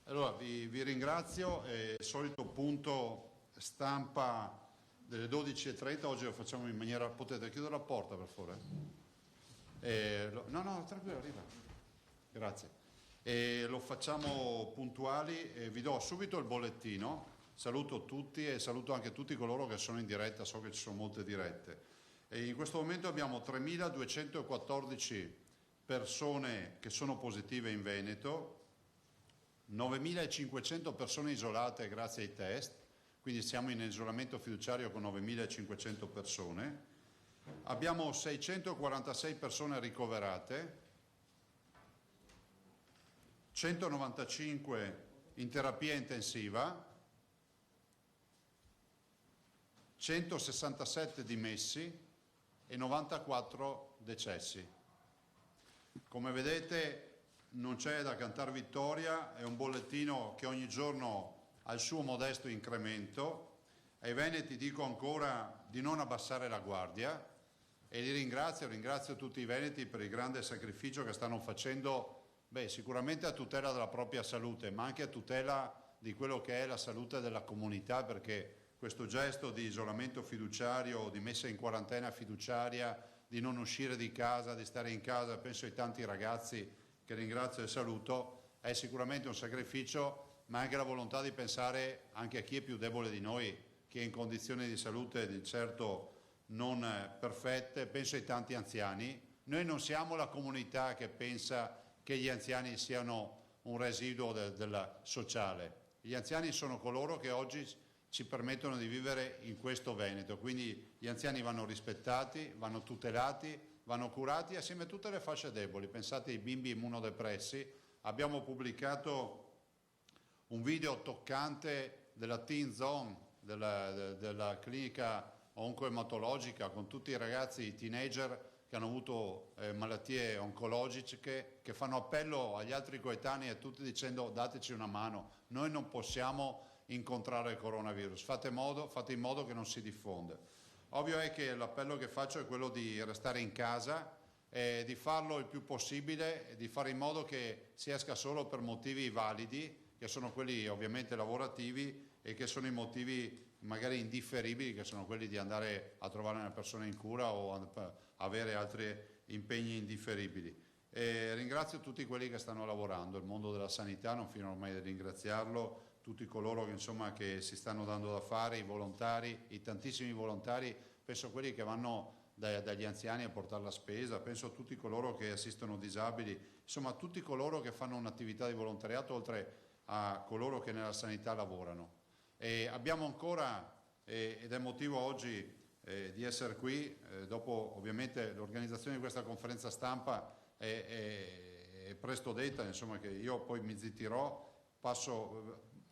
Allora, vi ringrazio, solito punto stampa delle 12:30, oggi lo facciamo in maniera... Potete chiudere la porta per favore? No, tranquillo, arriva. Grazie. Lo facciamo puntuali, vi do subito il bollettino, saluto tutti e saluto anche tutti coloro che sono in diretta, so che ci sono molte dirette. In questo momento abbiamo 3.214 persone che sono positive in Veneto, 9.500 persone isolate grazie ai test, quindi siamo in isolamento fiduciario con 9.500 persone. Abbiamo 646 persone ricoverate, 195 in terapia intensiva, 167 dimessi e 94 decessi. Come vedete non c'è da cantare vittoria, è un bollettino che ogni giorno ha il suo modesto incremento. Ai veneti dico ancora di non abbassare la guardia e li ringrazio tutti i veneti per il grande sacrificio che stanno facendo, sicuramente a tutela della propria salute, ma anche a tutela di quello che è la salute della comunità, perché questo gesto di isolamento fiduciario, di messa in quarantena fiduciaria, di non uscire di casa, di stare in casa, penso ai tanti ragazzi che ringrazio e saluto, è sicuramente un sacrificio, ma anche la volontà di pensare anche a chi è più debole di noi, chi è in condizioni di salute di certo non perfette, penso ai tanti anziani. Noi non siamo la comunità che pensa che gli anziani siano un residuo del sociale, gli anziani sono coloro che oggi ci permettono di vivere in questo Veneto, quindi gli anziani vanno rispettati, vanno tutelati, vanno curati assieme a tutte le fasce deboli. Pensate ai bimbi immunodepressi, abbiamo pubblicato un video toccante della Teen Zone, della clinica oncoematologica, con tutti i ragazzi, i teenager che hanno avuto malattie oncologiche, che fanno appello agli altri coetanei e tutti dicendo dateci una mano, noi non possiamo incontrare il coronavirus, fate in modo che non si diffonda. Ovvio è che l'appello che faccio è quello di restare in casa, di farlo il più possibile, di fare in modo che si esca solo per motivi validi, che sono quelli ovviamente lavorativi e che sono i motivi magari indifferibili, che sono quelli di andare a trovare una persona in cura o avere altri impegni indifferibili. Ringrazio tutti quelli che stanno lavorando, il mondo della sanità, non finirò mai di ringraziarlo, tutti coloro che si stanno dando da fare, i volontari, i tantissimi volontari, penso a quelli che vanno dagli anziani a portare la spesa, penso a tutti coloro che assistono disabili, insomma a tutti coloro che fanno un'attività di volontariato oltre a coloro che nella sanità lavorano. E abbiamo ancora, ed è motivo oggi di essere qui, dopo ovviamente l'organizzazione di questa conferenza stampa è presto detta, insomma, che io poi mi zittirò,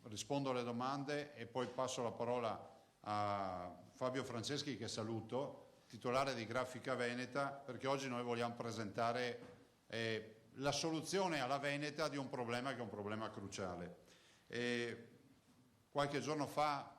rispondo alle domande e poi passo la parola a Fabio Franceschi, che saluto, titolare di Grafica Veneta, perché oggi noi vogliamo presentare la soluzione alla Veneta di un problema che è un problema cruciale. Qualche giorno fa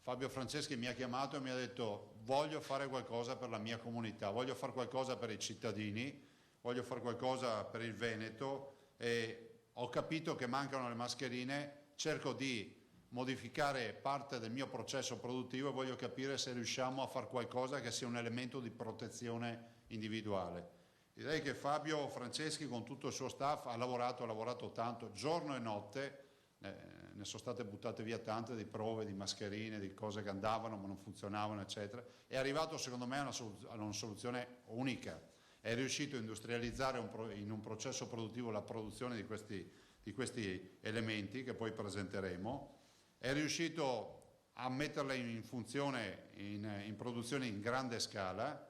Fabio Franceschi mi ha chiamato e mi ha detto voglio fare qualcosa per la mia comunità, voglio fare qualcosa per i cittadini, voglio fare qualcosa per il Veneto e ho capito che mancano le mascherine, cerco di modificare parte del mio processo produttivo e voglio capire se riusciamo a fare qualcosa che sia un elemento di protezione individuale. Direi che Fabio Franceschi con tutto il suo staff ha lavorato tanto, giorno e notte, ne sono state buttate via tante di prove, di mascherine, di cose che andavano ma non funzionavano, eccetera. È arrivato secondo me a una soluzione unica. È riuscito a industrializzare in un processo produttivo la produzione di questi elementi che poi presenteremo, è riuscito a metterla in funzione, in produzione in grande scala,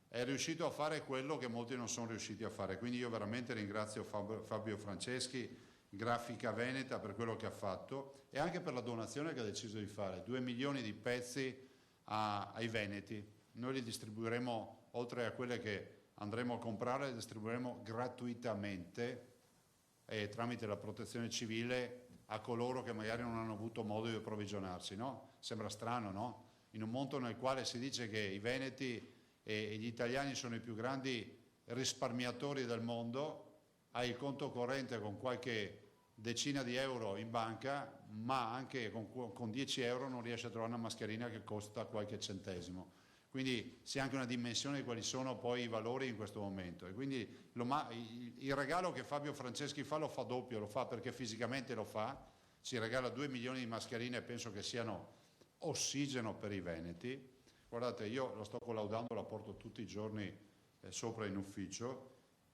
è riuscito a fare quello che molti non sono riusciti a fare. Quindi io veramente ringrazio Fabio Franceschi, Grafica Veneta, per quello che ha fatto e anche per la donazione che ha deciso di fare, 2 milioni di pezzi ai veneti. Noi li distribuiremo, oltre a quelle che andremo a comprare, le distribuiremo gratuitamente tramite la protezione civile a coloro che magari non hanno avuto modo di approvvigionarsi, no? Sembra strano, no? In un mondo nel quale si dice che i veneti e gli italiani sono i più grandi risparmiatori del mondo, hai il conto corrente con qualche decina di euro in banca, ma anche con 10 euro non riesce a trovare una mascherina che costa qualche centesimo. Quindi si ha anche una dimensione di quali sono poi i valori in questo momento. E quindi il regalo che Fabio Franceschi fa lo fa doppio, lo fa perché fisicamente lo fa, ci regala 2 milioni di mascherine e penso che siano ossigeno per i veneti. Guardate, io lo sto collaudando, la porto tutti i giorni sopra in ufficio,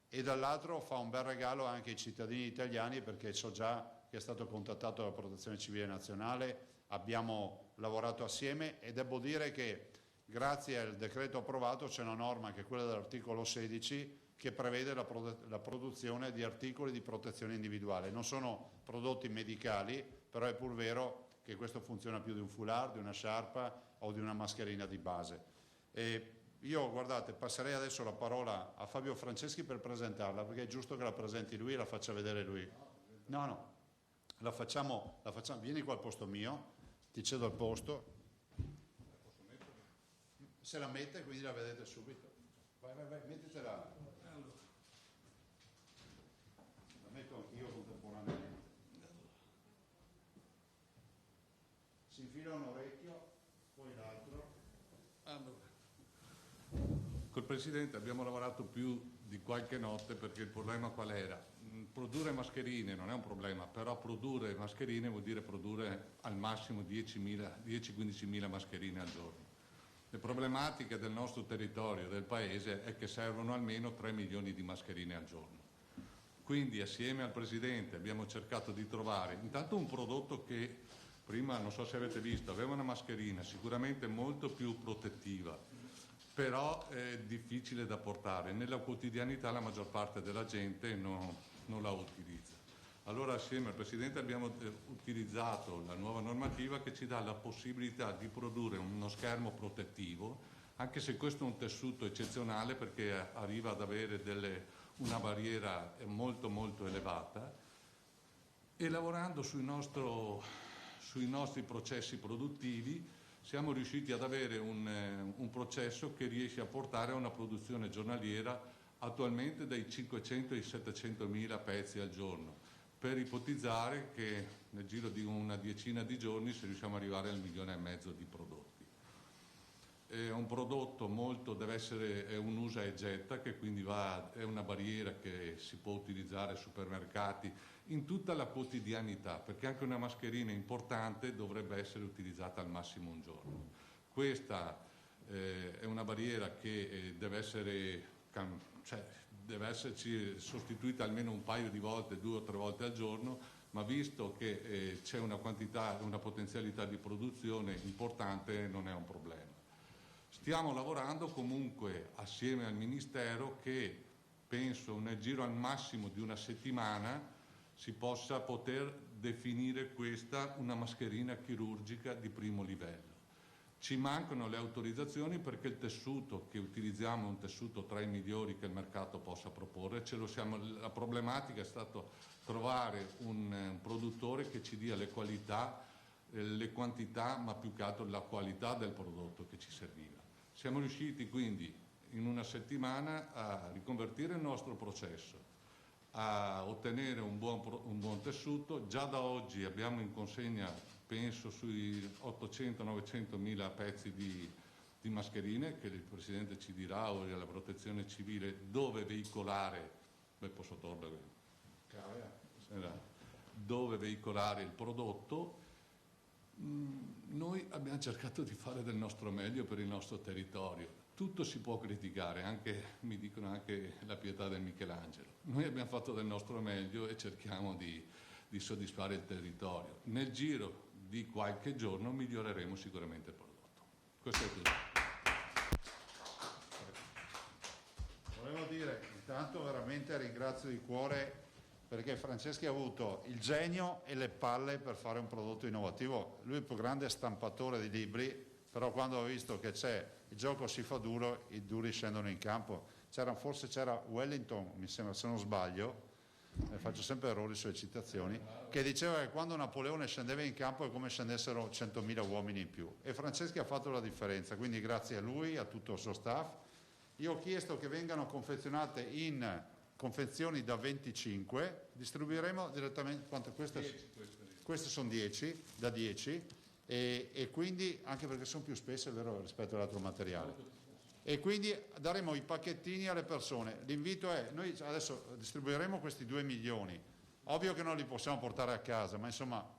e dall'altro fa un bel regalo anche ai cittadini italiani, perché so già che è stato contattato dalla Protezione Civile Nazionale, abbiamo lavorato assieme e devo dire che grazie al decreto approvato c'è una norma, che è quella dell'articolo 16, che prevede la produzione di articoli di protezione individuale. Non sono prodotti medicali, però è pur vero che questo funziona più di un foulard, di una sciarpa o di una mascherina di base. E io, guardate, passerei adesso la parola a Fabio Franceschi per presentarla, perché è giusto che la presenti lui e la faccia vedere lui. No, la facciamo, vieni qua al posto mio, ti cedo il posto. Se la mette, quindi la vedete subito. Vai, mettetela. La metto anch'io contemporaneamente. Si infila un orecchio, poi l'altro. Col Presidente abbiamo lavorato più di qualche notte, perché il problema qual era? Produrre mascherine non è un problema, però produrre mascherine vuol dire produrre al massimo 10-15.000 mascherine al giorno. Le problematiche del nostro territorio, del Paese, è che servono almeno 3 milioni di mascherine al giorno. Quindi assieme al Presidente abbiamo cercato di trovare intanto un prodotto che prima, non so se avete visto, aveva una mascherina sicuramente molto più protettiva, però è difficile da portare. Nella quotidianità la maggior parte della gente non la utilizza. Allora assieme al Presidente abbiamo utilizzato la nuova normativa che ci dà la possibilità di produrre uno schermo protettivo, anche se questo è un tessuto eccezionale perché arriva ad avere una barriera molto molto elevata, e lavorando sui nostri processi produttivi siamo riusciti ad avere un processo che riesce a portare a una produzione giornaliera attualmente dai 500 ai 700 mila pezzi al giorno, per ipotizzare che nel giro di una decina di giorni se riusciamo ad arrivare al 1,5 milioni di prodotti. È un prodotto è un usa e getta, che quindi è una barriera che si può utilizzare ai supermercati in tutta la quotidianità, perché anche una mascherina importante dovrebbe essere utilizzata al massimo un giorno. Questa è una barriera che deve esserci sostituita almeno un paio di volte, 2 o 3 volte al giorno, ma visto che c'è una potenzialità di produzione importante, non è un problema. Stiamo lavorando comunque assieme al Ministero che penso nel giro al massimo di una settimana si poter definire questa una mascherina chirurgica di primo livello. Ci mancano le autorizzazioni perché il tessuto che utilizziamo è un tessuto tra i migliori che il mercato possa proporre. La problematica è stata trovare un produttore che ci dia le qualità, le quantità, ma più che altro la qualità del prodotto che ci serviva. Siamo riusciti quindi in una settimana a riconvertire il nostro processo, a ottenere un buon tessuto. Già da oggi abbiamo in consegna, penso, sui 800-900 mila pezzi di mascherine, che il Presidente ci dirà, o la Protezione Civile, dove veicolare, dove veicolare il prodotto. Noi abbiamo cercato di fare del nostro meglio per il nostro territorio. Tutto si può criticare, mi dicono anche la pietà del Michelangelo. Noi abbiamo fatto del nostro meglio e cerchiamo di soddisfare il territorio. Nel giro di qualche giorno miglioreremo sicuramente il prodotto. Questo è tutto. Volevo dire, intanto veramente ringrazio di cuore, perché Franceschi ha avuto il genio e le palle per fare un prodotto innovativo. Lui è il più grande stampatore di libri, però quando ha visto che il gioco si fa duro, i duri scendono in campo. Forse c'era Wellington, mi sembra, se non sbaglio, faccio sempre errori sulle citazioni, che diceva che quando Napoleone scendeva in campo è come scendessero 100.000 uomini in più. E Franceschi ha fatto la differenza, quindi grazie a lui, a tutto il suo staff. Io ho chiesto che vengano confezionate in confezioni da 25 distribuiremo direttamente, quante queste? 10 Queste sono 10, da 10, e quindi, anche perché sono più spesse, è vero, rispetto all'altro materiale. E quindi daremo i pacchettini alle persone. L'invito è, noi adesso distribuiremo questi 2 milioni, ovvio che non li possiamo portare a casa, ma insomma,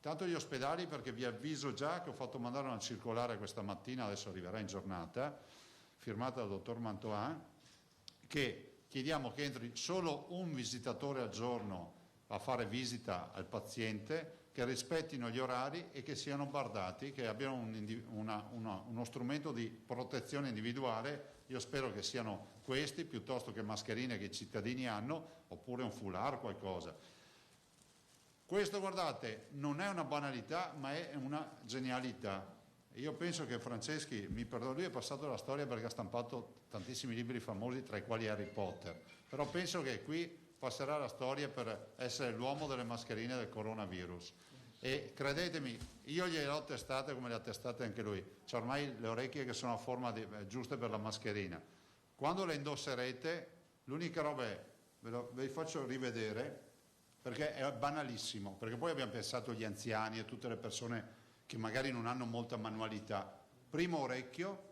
tanto gli ospedali, perché vi avviso già che ho fatto mandare una circolare questa mattina, adesso arriverà in giornata, firmata dal dottor Mantoan, che chiediamo che entri solo un visitatore al giorno a fare visita al paziente, che rispettino gli orari e che siano bardati, che abbiano uno strumento di protezione individuale. Io spero che siano questi, piuttosto che mascherine che i cittadini hanno, oppure un foulard, qualcosa. Questo, guardate, non è una banalità, ma è una genialità. Io penso che Franceschi, mi perdono, lui è passato alla storia perché ha stampato tantissimi libri famosi, tra i quali Harry Potter, però penso che qui passerà la storia per essere l'uomo delle mascherine del coronavirus. E credetemi, io gliele ho testate come le ha testate anche lui. C'ha ormai le orecchie che sono a forma giuste per la mascherina. Quando le indosserete, l'unica roba è, ve vi faccio rivedere, perché è banalissimo, perché poi abbiamo pensato agli anziani e tutte le persone che magari non hanno molta manualità. Primo orecchio,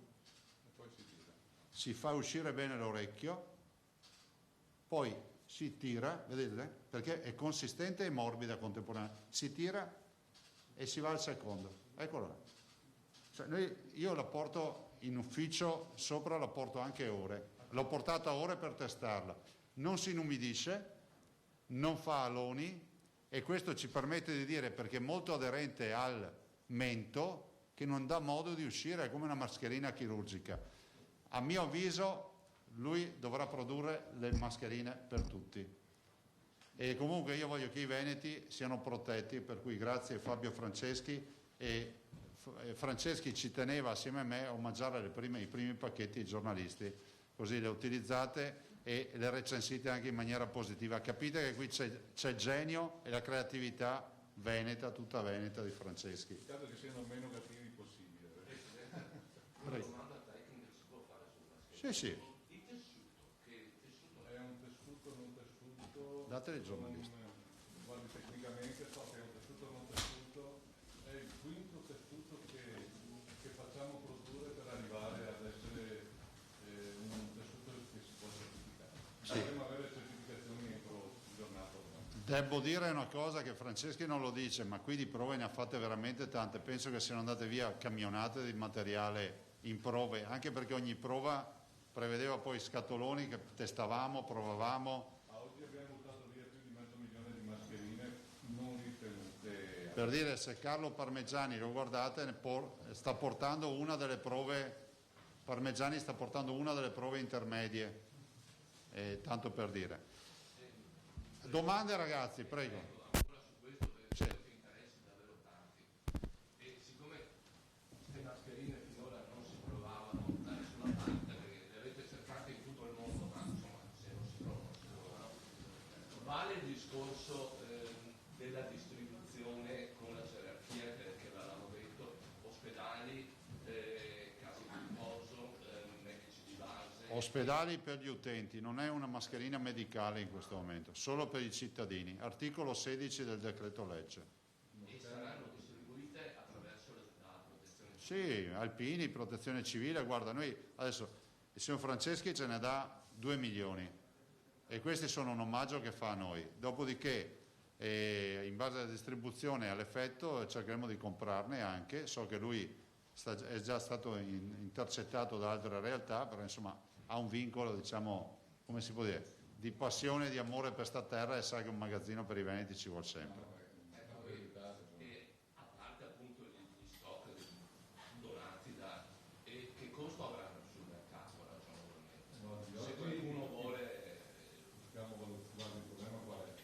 si fa uscire bene l'orecchio, poi si tira, vedete? Perché è consistente e morbida contemporaneamente. Si tira e si va al secondo. Eccolo là. Cioè io la porto in ufficio, sopra la porto anche ore. L'ho portata ore per testarla. Non si inumidisce, non fa aloni, e questo ci permette di dire, perché è molto aderente al mento, che non dà modo di uscire, è come una mascherina chirurgica. A mio avviso lui dovrà produrre le mascherine per tutti. E comunque io voglio che i veneti siano protetti, per cui grazie a Fabio Franceschi, e Franceschi ci teneva assieme a me a omaggiare i primi pacchetti ai giornalisti, così le utilizzate e le recensite anche in maniera positiva. Capite che qui c'è genio e la creatività veneta, tutta veneta, di Franceschi. Spero che siano meno cattivi possibile. Una domanda tecnica si può fare sulla Sì, sì, il tessuto, che tessuto È un tessuto, non tessuto. dateli ai giornalisti. Guardi, tecnicamente so che è un tessuto, non tessuto. È il quinto tessuto che facciamo produrre per arrivare ad essere un tessuto che si può certificare. Sì. Dovremmo avere certificazioni entro giornata ormai. Devo dire una cosa che Franceschi non lo dice, ma qui di prove ne ha fatte veramente tante. Penso che siano andate via camionate di materiale in prove, anche perché ogni prova prevedeva poi scatoloni che testavamo, provavamo. A oggi abbiamo buttato via più di 500.000 di mascherine non ritenute. Per dire, se Carlo Parmigiani, lo guardate, sta portando una delle prove, Parmigiani sta portando una delle prove intermedie, tanto per dire. Domande, ragazzi, prego. ancora su questo perché Sì. ci interessi davvero tanti. E siccome queste mascherine finora non si provavano da nessuna parte, perché le avete cercate in tutto il mondo, ma insomma se non si provano, vale il discorso della distribuzione con la gerarchia che avevamo detto, ospedali, case di riposo, medici di base. Ospedali per gli utenti, non è una mascherina medicale in questo momento, solo per i cittadini. Articolo 16 del decreto legge. E saranno distribuite attraverso la protezione civile. Sì, Alpini, protezione civile, guarda, noi adesso il signor Franceschi ce ne dà 2 milioni e questi sono un omaggio che fa a noi. Dopodiché, in base alla distribuzione e all'effetto, cercheremo di comprarne anche. So che lui è già stato intercettato da altre realtà, però insomma ha un vincolo, diciamo, come si può dire, di passione e di amore per sta terra, e sa che un magazzino per i veneti ci vuole sempre. E a parte appunto gli stock donati da e che costo avranno sul mercato ragionevolmente? Se qualcuno vuole Stiamo valutando il problema qual è?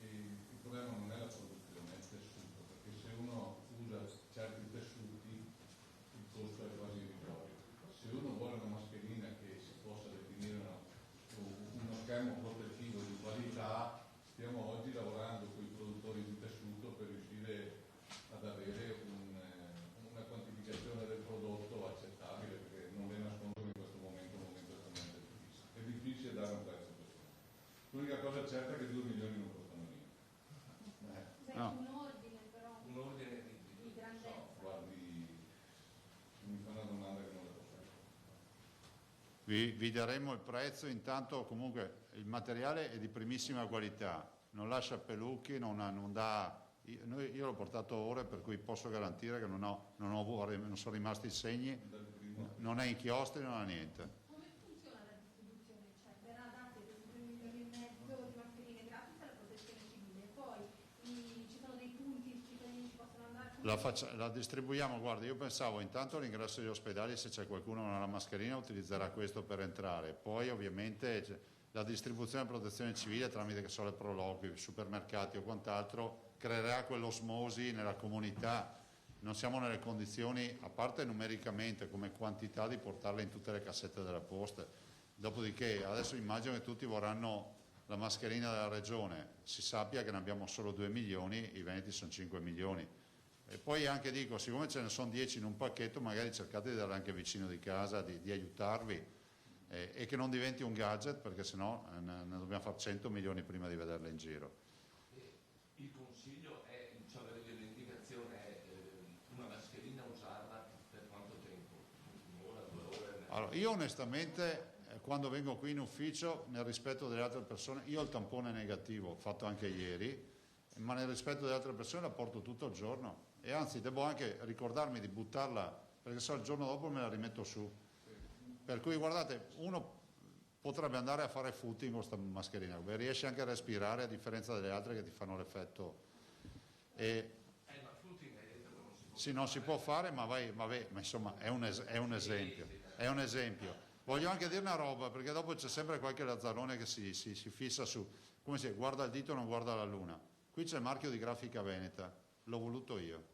Il problema non è la produzione, è il tessuto, perché se uno usa certi tessuti il costo è quasi irrisorio. Se uno vuole una mascherina che si possa definire uno schermo protettivo di qualità, stiamo oggi lavorando con i produttori vi daremo il prezzo. Intanto comunque il materiale è di primissima qualità, non lascia pelucchi, non dà... Io l'ho portato ore, per cui posso garantire che non sono rimasti segni, non è inchiostri, non ha niente. Come funziona la distribuzione? Cioè, verrà date 2,5 milioni di mascherine gratis alla protezione civile, poi ci sono dei punti, i cittadini ci possono andare... La distribuiamo, guarda, io pensavo intanto all'ingresso degli ospedali, se c'è qualcuno che non ha la mascherina utilizzerà questo per entrare, poi ovviamente la distribuzione della protezione civile tramite che so, le prologhi, supermercati o quant'altro creerà quell'osmosi nella comunità. Non siamo nelle condizioni, a parte numericamente come quantità, di portarle in tutte le cassette della posta. Dopodiché adesso immagino che tutti vorranno la mascherina della regione, si sappia che ne abbiamo solo 2 milioni, i veneti sono 5 milioni. E poi anche dico, siccome ce ne sono 10 in un pacchetto, magari cercate di darle anche vicino di casa, di aiutarvi, e che non diventi un gadget, perché sennò ne dobbiamo fare 100 milioni prima di vederle in giro. Il consiglio è, diciamo, l'indicazione è una mascherina usarla per quanto tempo? Un'ora, 2 ore? Allora, io onestamente quando vengo qui in ufficio, nel rispetto delle altre persone, io ho il tampone negativo, fatto anche ieri, ma nel rispetto delle altre persone la porto tutto il giorno, e anzi devo anche ricordarmi di buttarla, perché so il giorno dopo me la rimetto su. Per cui guardate, uno potrebbe andare a fare footing con questa mascherina, perché riesce anche a respirare, a differenza delle altre che ti fanno l'effetto. Ma footing hai detto che non si può Sì, non si può fare, ma insomma è un esempio. È un esempio. Voglio anche dire una roba, perché dopo c'è sempre qualche lazzarone che si fissa su, come si guarda il dito non guarda la luna. Qui c'è il marchio di Grafica Veneta, l'ho voluto io.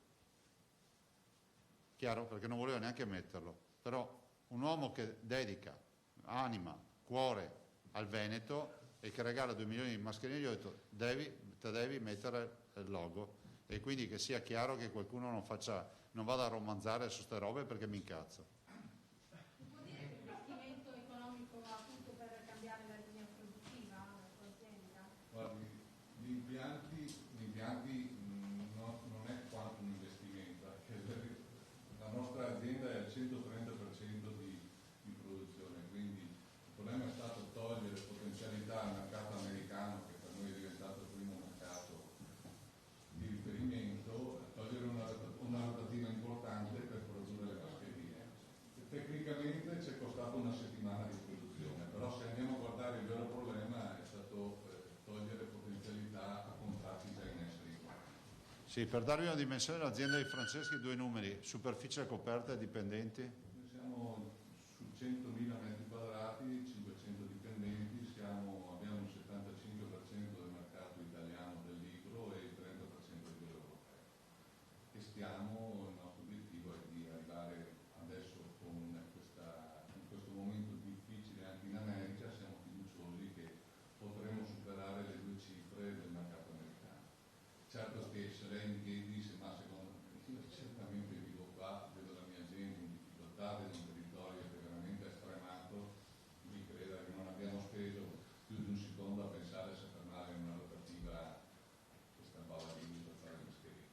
Chiaro? Perché non volevo neanche metterlo. Però un uomo che dedica anima, cuore al Veneto e che regala 2 milioni di mascherine, gli ho detto devi mettere il logo, e quindi che sia chiaro che qualcuno non vada a romanzare su ste robe, perché mi incazzo. Si può dire che investimento economico appunto per cambiare la linea produttiva la tua azienda? Guardi, gli impianti non è quanto un investimento, perché la nostra azienda è al 130% di produzione, quindi il problema è stato togliere potenzialità al mercato americano, che per noi è diventato il primo mercato di riferimento, togliere una rotativa importante per produrre le mascherine. Tecnicamente ci è costato una settimana di produzione, però se andiamo a guardare il vero problema è stato togliere potenzialità a contratti già in essere in quadro. Sì, per darvi una dimensione, l'azienda di Franceschi, 2 numeri, superficie coperta e dipendenti. Noi siamo su 100.000 metri quadrati, 500 dipendenti, abbiamo un 75% del mercato italiano del libro e il 30% di quello europeo. E il nostro obiettivo è di arrivare adesso in questo momento difficile anche in America, siamo fiduciosi che potremo superare le 2 cifre del mercato americano. Certo che se lei mi dice, ma secondo me, io certamente vivo qua, vedo la mia gente in difficoltà, vedo un territorio che veramente è stremato, mi creda che non abbiamo speso più di un secondo a pensare se fermare in una rotativa questa balla di uso a fare mascherine.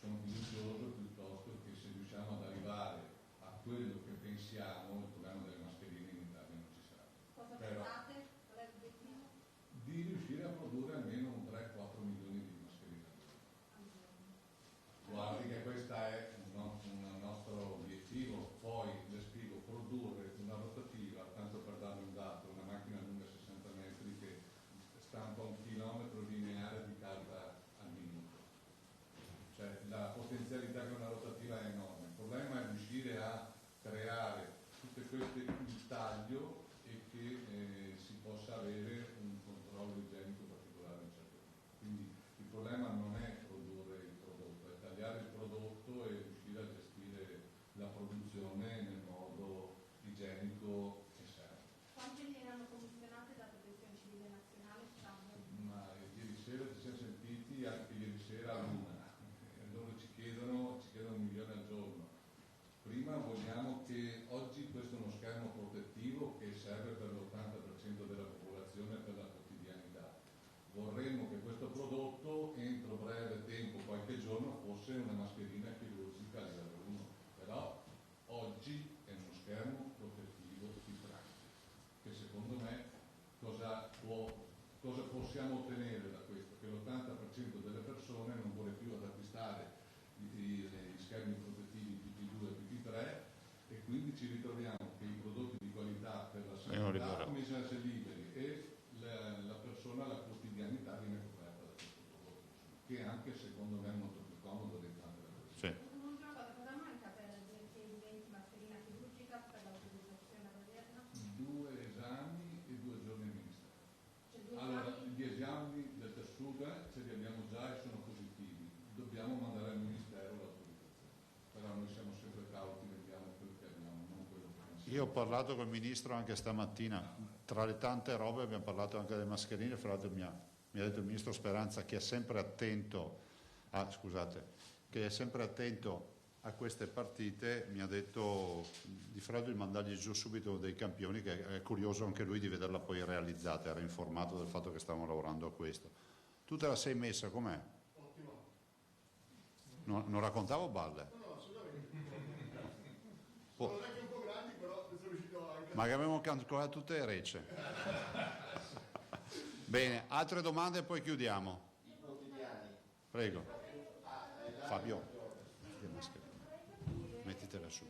Sono fiducioso piuttosto che se riusciamo ad arrivare a quello che pensiamo, il problema delle mascherine in Italia non ci sarà. Cosa Però, pensate? Qual è l'obiettivo? di riuscire a produrre almeno un 3-4 milioni di mascherine. Guardi che questo è un nostro obiettivo, poi le spiego, produrre una rotativa, tanto per darvi un dato, una macchina lunga 60 metri che stampa 1 chilometro lineare di carta al minuto. Cioè la potenzialità che una rotativa è enorme, il problema è riuscire a creare tutte queste in taglio e che si possa avere un controllo igienico particolare in certo punto. Quindi il problema non è produrre il prodotto, è tagliare il prodotto e riuscire a gestire la produzione nel modo igienico che serve. Quante linee erano commissionate da Protezione Civile Nazionale? Ma ieri sera ci siamo sentiti, anche ieri sera a luna, e loro ci chiedono 1 milione al giorno. Prima vogliamo che oggi questo è uno schermo protettivo che serve per l'80% della popolazione per la quotidianità. Vorremmo che questo prodotto entro breve tempo, qualche giorno, fosse una mascherina chirurgica livello 1, però oggi è uno schermo protettivo di plastica. che anche secondo me è molto più comodo di tante altre. Sì. Un'ultima cosa, cosa manca perché diventi mascherina chirurgica per l'autorizzazione ad averla? 2 esami e 2 giorni al ministero. Cioè, due Allora, esami? gli esami del tessuga ce li abbiamo già e sono positivi, dobbiamo mandare al ministero l'autorizzazione, però noi siamo sempre cauti, vediamo quello che abbiamo, non quello che pensiamo. Io ho parlato col ministro anche stamattina, tra le tante robe abbiamo parlato anche delle mascherine, fra l'altro mi ha detto il ministro Speranza che è sempre attento che è sempre attento a queste partite, mi ha detto di Freddo di mandargli giù subito dei campioni, che è curioso anche lui di vederla poi realizzata, era informato del fatto che stavamo lavorando a questo. Tu te la sei messa com'è? Ottimo. Non raccontavo balle? No, assolutamente. Oh. Sono anche un po' grandi, però sono riuscito anche Ma che abbiamo ancora tutte le recce. Bene, altre domande e poi chiudiamo. I quotidiani. Prego. Là Fabio, proprio. mettitela su.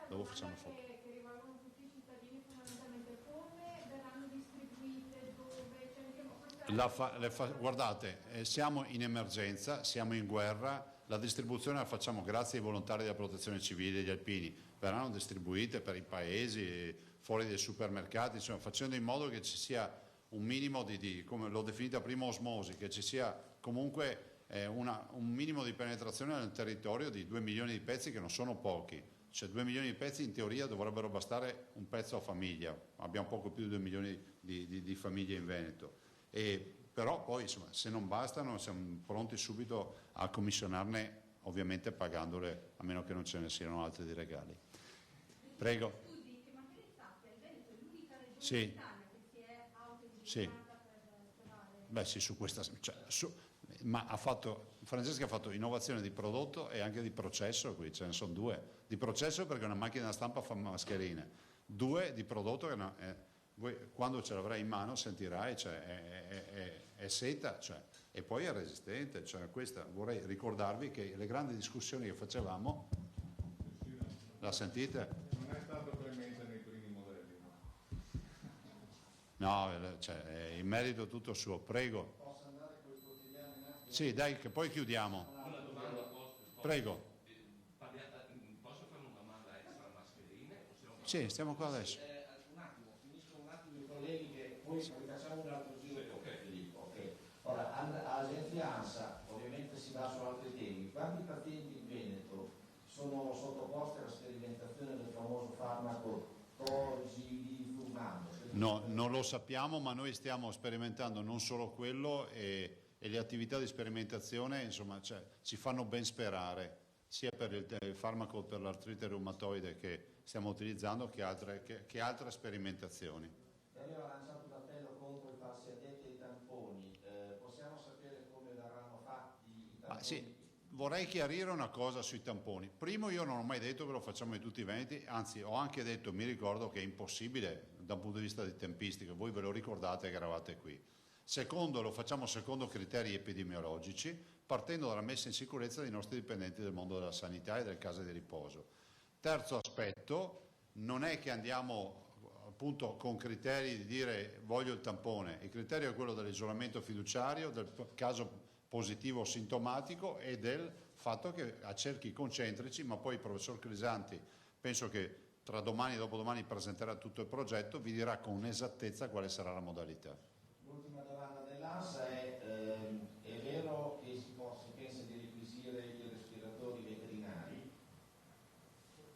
Dopo facciamo foto. foto. Che rivolgono tutti i cittadini fondamentalmente, come verranno distribuite, dove, cioè, diciamo, Guardate, siamo in emergenza, siamo in guerra, la distribuzione la facciamo grazie ai volontari della protezione civile e degli alpini, verranno distribuite per i paesi, fuori dai supermercati, insomma, facendo in modo che ci sia un minimo come l'ho definita prima, osmosi, che ci sia comunque un minimo di penetrazione nel territorio di 2 milioni di pezzi, che non sono pochi. Cioè 2 milioni di pezzi in teoria dovrebbero bastare un pezzo a famiglia, abbiamo poco più di 2 milioni di famiglie in Veneto. Però poi insomma, se non bastano siamo pronti subito a commissionarne, ovviamente pagandole, a meno che non ce ne siano altri di regali. Prego. Scusi, che materia sappia, il Veneto è l'unica regione Sì. d'Italia che si è Sì. autodichiarata per dare. Beh sì, su questa... ma Francesca ha fatto innovazione di prodotto e anche di processo, qui ce ne sono 2. Di processo perché una macchina da stampa fa mascherine, 2 di prodotto che voi quando ce l'avrai in mano sentirai, cioè, è seta, cioè, e poi è resistente. Cioè, vorrei ricordarvi che le grandi discussioni che facevamo, la sentite? Non è stato clemente nei primi modelli, no? No, cioè, è in merito tutto suo, prego. Posso andare con i quotidiani un attimo? Sì, dai, che poi chiudiamo. Una domanda a posto. Prego. Posso fare una domanda extra mascherine? O siamo Sì, stiamo qua adesso. Un attimo, finiscono un attimo i colleghi che poi facciamo un altro giro Sì, con ok. Filippo. Ok. Ora, all'agenzia ANSA ovviamente si va su altri temi. Quanti pazienti in Veneto sono sottoposti alla sperimentazione del famoso farmaco Torgiliflumab? No, non lo sappiamo, ma noi stiamo sperimentando non solo quello e le attività di sperimentazione, insomma, cioè, ci fanno ben sperare, sia per il farmaco per l'artrite reumatoide che stiamo utilizzando che altre sperimentazioni. E aveva lanciato un appello contro i falsi addetti ai tamponi. Possiamo sapere come verranno fatti i tamponi? Sì, vorrei chiarire una cosa sui tamponi. Primo, io non ho mai detto che lo facciamo in tutti i Veneti, anzi ho anche detto, mi ricordo, che è impossibile da un punto di vista di tempistica, voi ve lo ricordate che eravate qui. Secondo, lo facciamo secondo criteri epidemiologici, partendo dalla messa in sicurezza dei nostri dipendenti del mondo della sanità e delle case di riposo. Terzo aspetto, non è che andiamo appunto con criteri di dire voglio il tampone, il criterio è quello dell'isolamento fiduciario, del caso positivo o sintomatico e del fatto che a cerchi concentrici, ma poi il professor Crisanti penso che tra domani e dopodomani presenterà tutto il progetto, vi dirà con esattezza quale sarà la modalità. L'ultima domanda dell'ANSA è vero che si pensa di requisire i respiratori veterinari?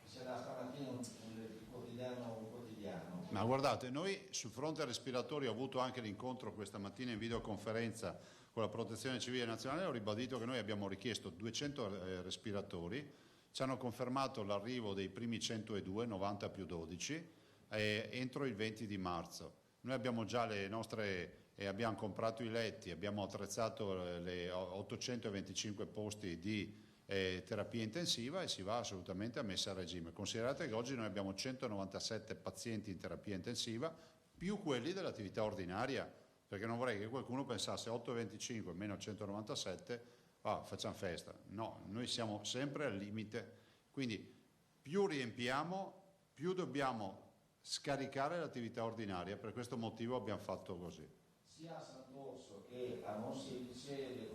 C'è da stamattina un quotidiano. Ma guardate, noi sul fronte respiratori ho avuto anche l'incontro questa mattina in videoconferenza con la Protezione Civile Nazionale, ho ribadito che noi abbiamo richiesto 200 respiratori, ci hanno confermato l'arrivo dei primi 102, 90 più 12, entro il 20 di marzo. Noi abbiamo già le nostre, abbiamo comprato i letti, abbiamo attrezzato le 825 posti di terapia intensiva e si va assolutamente a messa a regime. Considerate che oggi noi abbiamo 197 pazienti in terapia intensiva, più quelli dell'attività ordinaria, perché non vorrei che qualcuno pensasse 825 meno 197, facciamo festa. No, noi siamo sempre al limite, quindi più riempiamo, più dobbiamo scaricare l'attività ordinaria, per questo motivo abbiamo fatto così. Sia a Sant'Orso che a Monselice le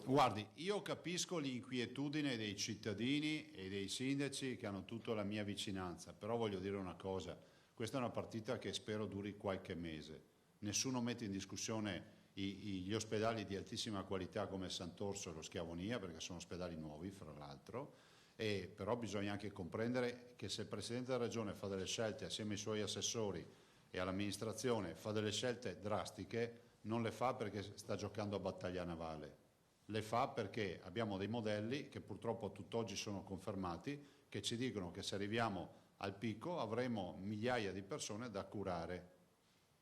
Guardi, io capisco l'inquietudine dei cittadini e dei sindaci che hanno tutta la mia vicinanza, però voglio dire una cosa, questa è una partita che spero duri qualche mese. Nessuno mette in discussione gli ospedali di altissima qualità come Sant'Orso e lo Schiavonia, perché sono ospedali nuovi, fra l'altro, però bisogna anche comprendere che se il Presidente della Regione fa delle scelte assieme ai suoi assessori e all'amministrazione, fa delle scelte drastiche, non le fa perché sta giocando a battaglia navale. Le fa perché abbiamo dei modelli che purtroppo a tutt'oggi sono confermati, che ci dicono che se arriviamo al picco avremo migliaia di persone da curare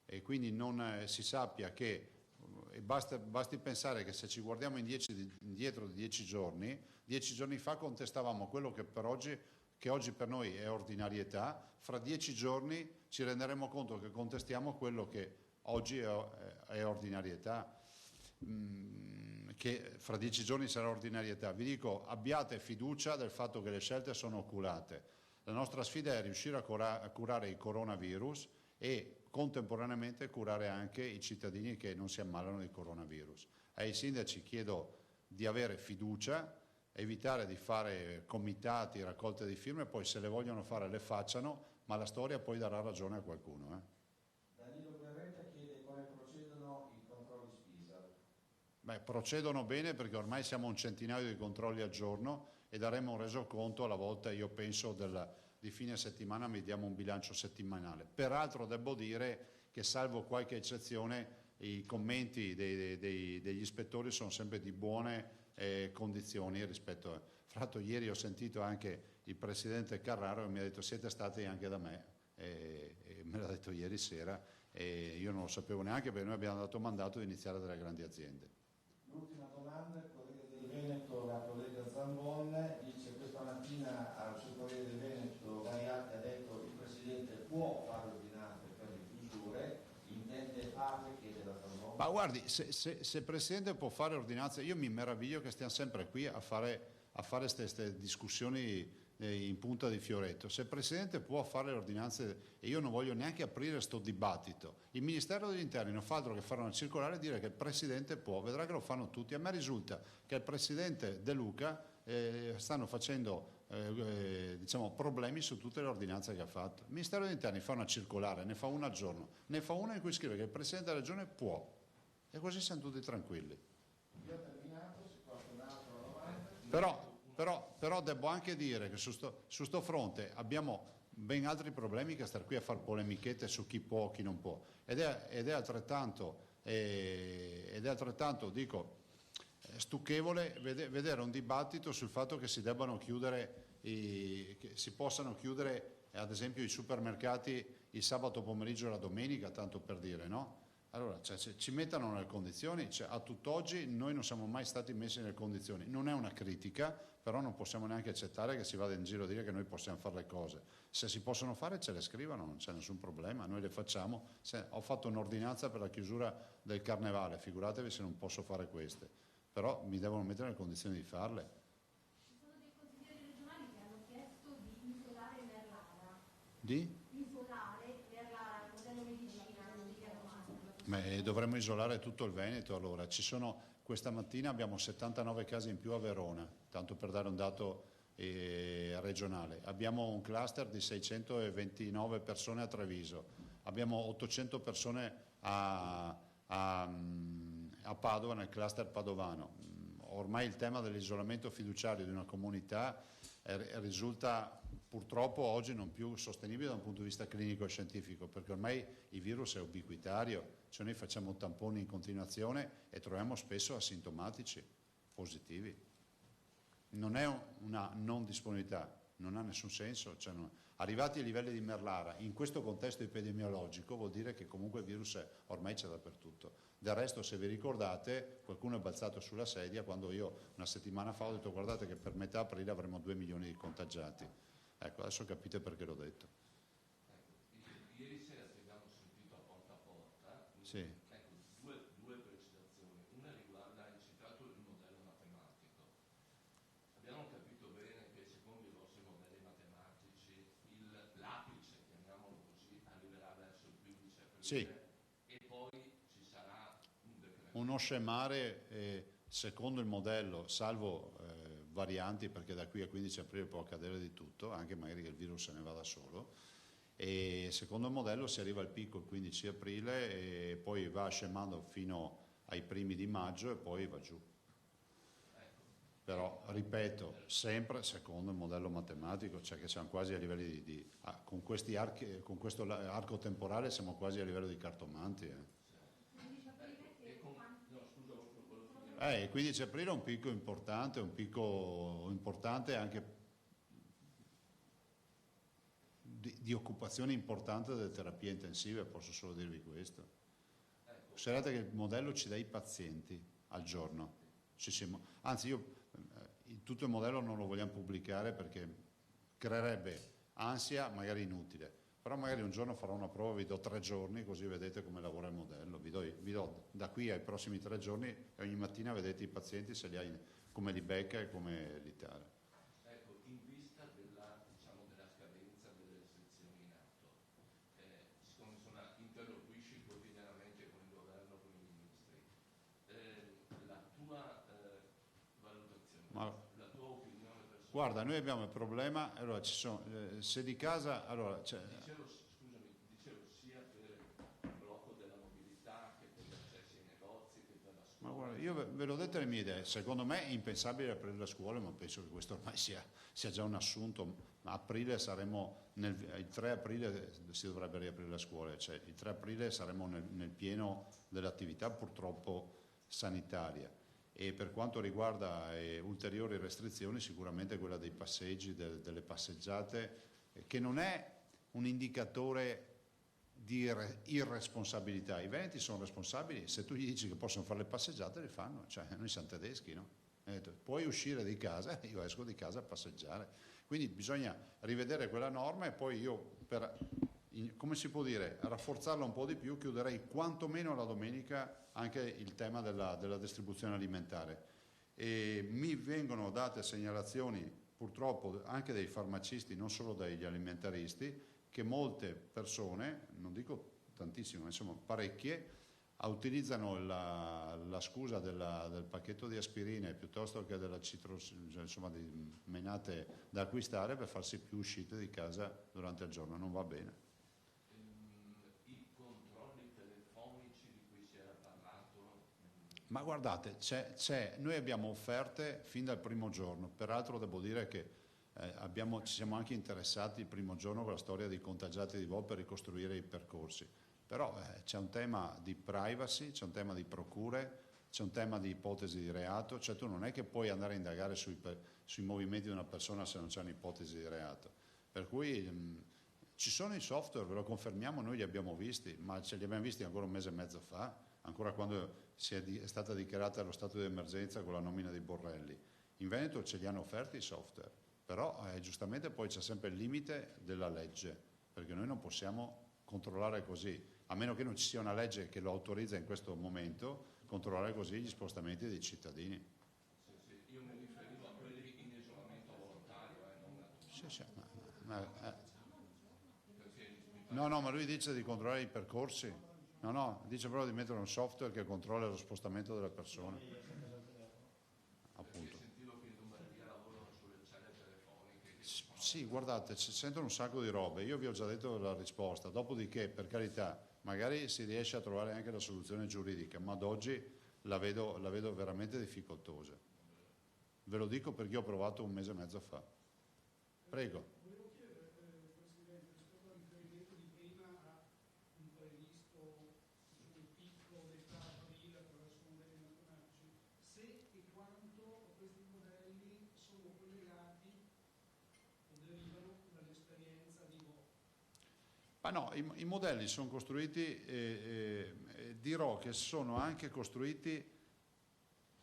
e quindi non si sappia che basti pensare che se ci guardiamo indietro di 10 giorni fa contestavamo quello che oggi per noi è ordinarietà, fra 10 giorni ci renderemo conto che contestiamo quello che oggi è ordinarietà. Che fra 10 giorni sarà ordinarietà. Vi dico, abbiate fiducia del fatto che le scelte sono oculate. La nostra sfida è riuscire a curare il coronavirus e contemporaneamente curare anche i cittadini che non si ammalano di coronavirus. Ai sindaci chiedo di avere fiducia, evitare di fare comitati, raccolte di firme, poi se le vogliono fare le facciano, ma la storia poi darà ragione a qualcuno. Danilo Berretta chiede come procedono i controlli Spisa. Procedono bene perché ormai siamo a un centinaio di controlli al giorno e daremo un resoconto alla volta, io penso, di fine settimana, mi diamo un bilancio settimanale. Peraltro devo dire che salvo qualche eccezione i commenti degli ispettori sono sempre di buone condizioni rispetto a... Fra l'altro ieri ho sentito anche il Presidente Carraro e mi ha detto siete stati anche da me e me l'ha detto ieri sera e io non lo sapevo neanche perché noi abbiamo dato mandato di iniziare dalle grandi aziende. L'ultima domanda, il collega del Veneto, la collega Zambon, dice questa mattina al suo Corriere del Veneto Variati ha detto che il Presidente può fare ordinanze per le chiusure, intende farle, chiede la Zambon. Ma guardi, se il Presidente può fare ordinanze, io mi meraviglio che stiamo sempre qui a fare queste discussioni in punta di fioretto. Se il Presidente può fare le ordinanze, e io non voglio neanche aprire sto dibattito, il Ministero degli Interni non fa altro che fare una circolare e dire che il Presidente può, vedrà che lo fanno tutti. A me risulta che il Presidente De Luca stanno facendo problemi su tutte le ordinanze che ha fatto. Il Ministero degli Interni fa una circolare, ne fa una al giorno, ne fa una in cui scrive che il Presidente della Regione può e così siamo tutti tranquilli. Io ho terminato, se qualcun altro avanti. Però devo anche dire che su sto fronte abbiamo ben altri problemi che star qui a fare polemichette su chi può o chi non può. Ed è altrettanto dico, stucchevole vedere un dibattito sul fatto che si debbano chiudere, che si possano chiudere ad esempio i supermercati il sabato pomeriggio e la domenica, tanto per dire, no? Allora, ci mettano nelle condizioni, a tutt'oggi noi non siamo mai stati messi nelle condizioni, non è una critica, però non possiamo neanche accettare che si vada in giro a dire che noi possiamo fare le cose. Se si possono fare ce le scrivano, non c'è nessun problema, noi le facciamo. Ho fatto un'ordinanza per la chiusura del carnevale, figuratevi se non posso fare queste, però mi devono mettere nelle condizioni di farle. Ci sono dei consiglieri regionali che hanno chiesto di isolare Merlara. Di? Isolare Merlara, il modello medicina, non di Dovremmo isolare tutto il Veneto allora. Questa mattina abbiamo 79 casi in più a Verona, tanto per dare un dato regionale. Abbiamo un cluster di 629 persone a Treviso, abbiamo 800 persone a Padova nel cluster padovano. Ormai il tema dell'isolamento fiduciario di una comunità risulta purtroppo oggi non più sostenibile da un punto di vista clinico e scientifico, perché ormai il virus è ubiquitario, cioè noi facciamo tamponi in continuazione e troviamo spesso asintomatici positivi. Non è una non disponibilità, non ha nessun senso. Arrivati ai livelli di Merlara, in questo contesto epidemiologico, vuol dire che comunque il virus ormai c'è dappertutto. Del resto, se vi ricordate, qualcuno è balzato sulla sedia quando io una settimana fa ho detto guardate che per metà aprile avremo 2 milioni di contagiati. Ecco, adesso capite perché l'ho detto. Ieri sera ti abbiamo sentito a porta, Sì. ecco, due precisazioni. Una riguarda, hai citato il modello matematico. Abbiamo capito bene che secondo i vostri modelli matematici l'apice, chiamiamolo così, arriverà verso il 15 aprile Sì. e poi ci sarà un decremento. Uno scemare, secondo il modello, salvo varianti, perché da qui a 15 aprile può accadere di tutto, anche magari che il virus se ne vada solo, e secondo il modello si arriva al picco il 15 aprile e poi va scemando fino ai primi di maggio e poi va giù. Però, ripeto, sempre secondo il modello matematico, cioè che siamo quasi a livelli con questi archi, con questo arco temporale siamo quasi a livello di cartomanti. Il 15 aprile è un picco importante anche di occupazione importante delle terapie intensive, posso solo dirvi questo. Considerate che il modello ci dà i pazienti al giorno. Anzi, tutto il modello non lo vogliamo pubblicare perché creerebbe ansia magari inutile, però magari un giorno farò una prova, vi do 3 giorni così vedete come lavora il modello, vi do da qui ai prossimi 3 giorni e ogni mattina vedete i pazienti se li hai, come li becca e come li tara. Ecco, in vista della scadenza delle restrizioni in atto, siccome interloquisci quotidianamente con il governo, con i ministri, la tua valutazione, la tua opinione personale? Guarda, noi abbiamo il problema, allora ci sono, se di casa, allora Dicevo sia per il blocco della mobilità che per gli accessi ai negozi, che per la scuola. ma guarda, io ve l'ho detto le mie idee, secondo me è impensabile aprire le scuole, ma penso che questo ormai sia già un assunto. A aprile saremo, il 3 aprile si dovrebbe riaprire le scuole, cioè il 3 aprile saremo nel pieno dell'attività purtroppo sanitaria. E per quanto riguarda ulteriori restrizioni, sicuramente quella dei passeggi, delle passeggiate, che non è un indicatore di irresponsabilità. I veneti sono responsabili, se tu gli dici che possono fare le passeggiate le fanno, cioè noi siamo tedeschi, no? Puoi uscire di casa, io esco di casa a passeggiare, quindi bisogna rivedere quella norma e poi io come si può dire, rafforzarla un po' di più, chiuderei quantomeno la domenica anche il tema della distribuzione alimentare. E mi vengono date segnalazioni purtroppo anche dai farmacisti, non solo dagli alimentaristi, che molte persone, non dico tantissime, ma insomma parecchie, utilizzano la scusa del pacchetto di aspirine piuttosto che della insomma di menate da acquistare per farsi più uscite di casa durante il giorno. Non va bene. I controlli telefonici di cui si era parlato? Ma guardate, noi abbiamo offerte fin dal primo giorno, peraltro devo dire che ci siamo anche interessati il primo giorno con la storia dei contagiati di Vol per ricostruire i percorsi, però c'è un tema di privacy, c'è un tema di procure, c'è un tema di ipotesi di reato, cioè tu non è che puoi andare a indagare sui movimenti di una persona se non c'è un'ipotesi di reato, per cui ci sono i software, ve lo confermiamo, noi li abbiamo visti, ma ce li abbiamo visti ancora un mese e mezzo fa, ancora quando è stata dichiarata lo stato di emergenza con la nomina di Borrelli. In Veneto ce li hanno offerti i software, però giustamente poi c'è sempre il limite della legge, perché noi non possiamo controllare così, a meno che non ci sia una legge che lo autorizza in questo momento, controllare così gli spostamenti dei cittadini. Sì, io mi riferivo a quelli in isolamento volontario, non a tutti. Sì, no, ma lui dice di controllare i percorsi, no, dice proprio di mettere un software che controlla lo spostamento delle persone. Appunto. Sentivo che in Lombardia lavorano sulle celle telefoniche. Sì, guardate, si sentono un sacco di robe, io vi ho già detto la risposta, dopodiché per carità magari si riesce a trovare anche la soluzione giuridica, ma ad oggi la vedo veramente difficoltosa. Ve lo dico perché ho provato un mese e mezzo fa. Prego. Volevo chiedere, Presidente, rispetto al riferimento di prima a un previsto picco d'età aprile attraverso modelli matematici, se e quanto questi modelli sono collegati o derivano dall'esperienza di Bo. Ma no, i modelli sono costruiti, dirò che sono anche costruiti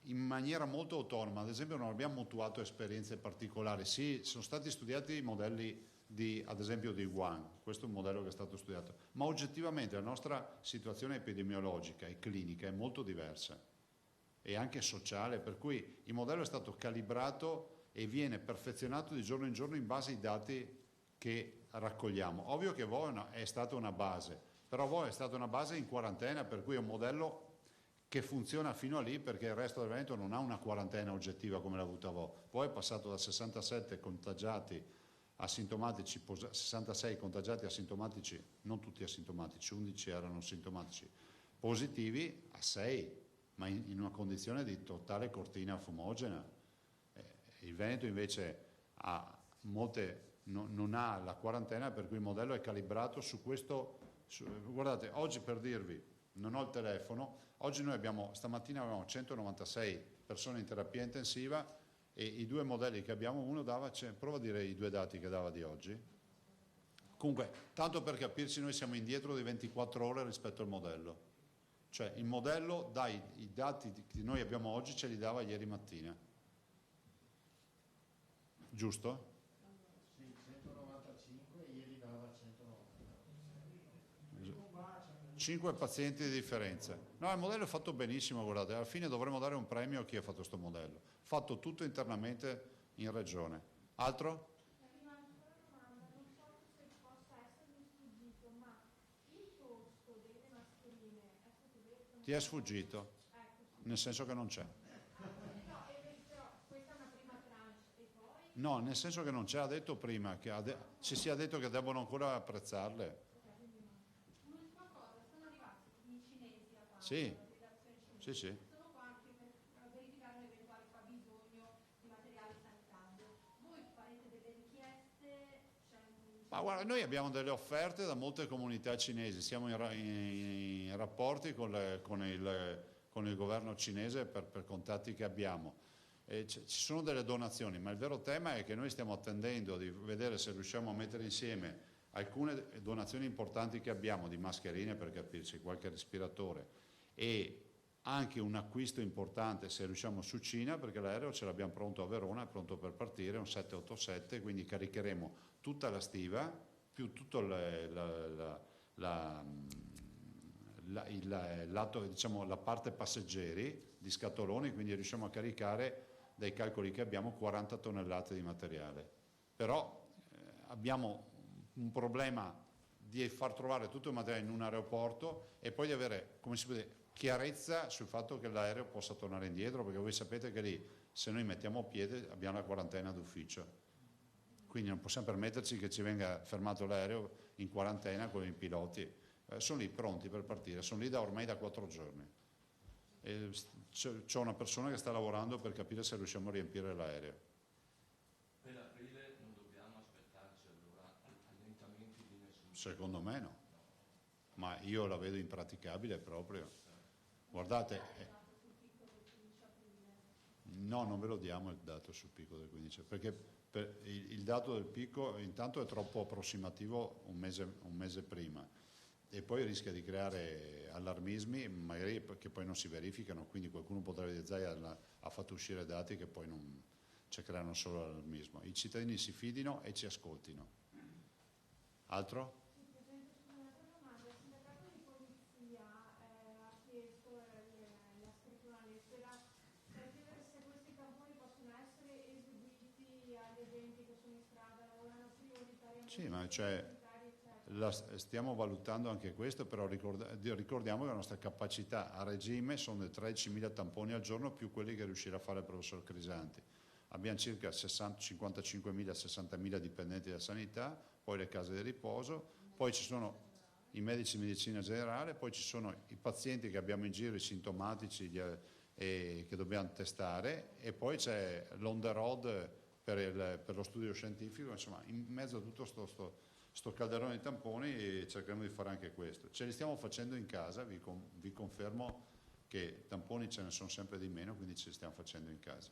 in maniera molto autonoma, ad esempio non abbiamo mutuato esperienze particolari, sì, sono stati studiati i modelli ad esempio di Wuhan, questo è un modello che è stato studiato, ma oggettivamente la nostra situazione epidemiologica e clinica è molto diversa e anche sociale, per cui il modello è stato calibrato e viene perfezionato di giorno in giorno in base ai dati che raccogliamo. Ovvio che voi è stata una base, però voi è stata una base in quarantena, per cui è un modello che funziona fino a lì, perché il resto del Veneto non ha una quarantena oggettiva come l'ha avuta Vo. Poi è passato da 67 contagiati asintomatici, 66 contagiati asintomatici, non tutti asintomatici, 11 erano sintomatici positivi, a 6, ma in una condizione di totale cortina fumogena. Il Veneto invece ha non ha la quarantena, per cui il modello è calibrato su questo. Guardate, oggi, per dirvi, non ho il telefono, oggi noi stamattina avevamo 196 persone in terapia intensiva, e i due modelli che abbiamo, uno dava, prova a dire i due dati che dava di oggi. Comunque, tanto per capirci, noi siamo indietro di 24 ore rispetto al modello. Cioè il modello i dati che noi abbiamo oggi ce li dava ieri mattina. Giusto? Sì, 195, ieri dava 190. 5 pazienti di differenza. No, il modello è fatto benissimo, guardate, alla fine dovremmo dare un premio a chi ha fatto questo modello. Fatto tutto internamente in regione. Altro? Prima ancora una domanda, non so se possa essermi sfuggito, ma il costo delle mascherine è stato detto? Ti è sfuggito? Ecco, sì. Nel senso che non c'è. No, però questa è una prima tranche e poi... No, nel senso che non c'è, ha detto prima, ci sia detto che devono ancora apprezzarle. Un'ultima cosa, sono arrivati i cinesi a Parma, Sì. la delegazione cinese. Sì, sì. Sono qua anche per verificare un eventuale fabbisogno di materiale sanitario. Voi farete delle richieste? Ma guarda, noi abbiamo delle offerte da molte comunità cinesi, siamo in rapporti con il governo cinese per contatti che abbiamo. Ci sono delle donazioni, ma il vero tema è che noi stiamo attendendo di vedere se riusciamo a mettere insieme alcune donazioni importanti che abbiamo di mascherine, per capirci, qualche respiratore, e anche un acquisto importante, se riusciamo, su Cina, perché l'aereo ce l'abbiamo pronto a Verona, è pronto per partire, un 787, quindi caricheremo tutta la stiva più tutto diciamo, la parte passeggeri di scatoloni, quindi riusciamo a caricare, dai calcoli che abbiamo, 40 tonnellate di materiale. Però abbiamo un problema di far trovare tutto il materiale in un aeroporto e poi di avere, come si può dire, chiarezza sul fatto che l'aereo possa tornare indietro, perché voi sapete che lì, se noi mettiamo piede, abbiamo la quarantena d'ufficio. Quindi non possiamo permetterci che ci venga fermato l'aereo in quarantena con i piloti. Sono lì pronti per partire, sono lì ormai da 4 giorni. C'è una persona che sta lavorando per capire se riusciamo a riempire l'aereo. Per aprile non dobbiamo aspettarci allora allentamenti di nessun tipo? Secondo me no, ma io la vedo impraticabile proprio. Guardate, no, non ve lo diamo il dato sul picco del 15, perché il dato del picco intanto è troppo approssimativo un mese prima, e poi rischia di creare allarmismi magari che poi non si verificano, quindi qualcuno potrebbe dire Zaia ha fatto uscire dati che poi non, cioè, creano solo allarmismo. I cittadini si fidino e ci ascoltino. Altro? Sì, Presidente, scusa, un'altra domanda. Il sindacato di polizia ha chiesto la scrittura alla lettera per chiedere se questi tamponi possono essere eseguiti agli agenti che sono in strada, lavorano prioritariamente. Sì, ma cioè, stiamo valutando anche questo, però ricordiamo che la nostra capacità a regime sono 13.000 tamponi al giorno più quelli che riuscirà a fare il professor Crisanti. Abbiamo circa 55.000-60.000 dipendenti della sanità, poi le case di riposo, poi ci sono i medici di medicina generale, poi ci sono i pazienti che abbiamo in giro, i sintomatici che dobbiamo testare, e poi c'è l'on the road per lo studio scientifico. Insomma, in mezzo a tutto sto calderone di tamponi cercheremo di fare anche questo. Ce li stiamo facendo in casa, vi confermo che tamponi ce ne sono sempre di meno, quindi ce li stiamo facendo in casa.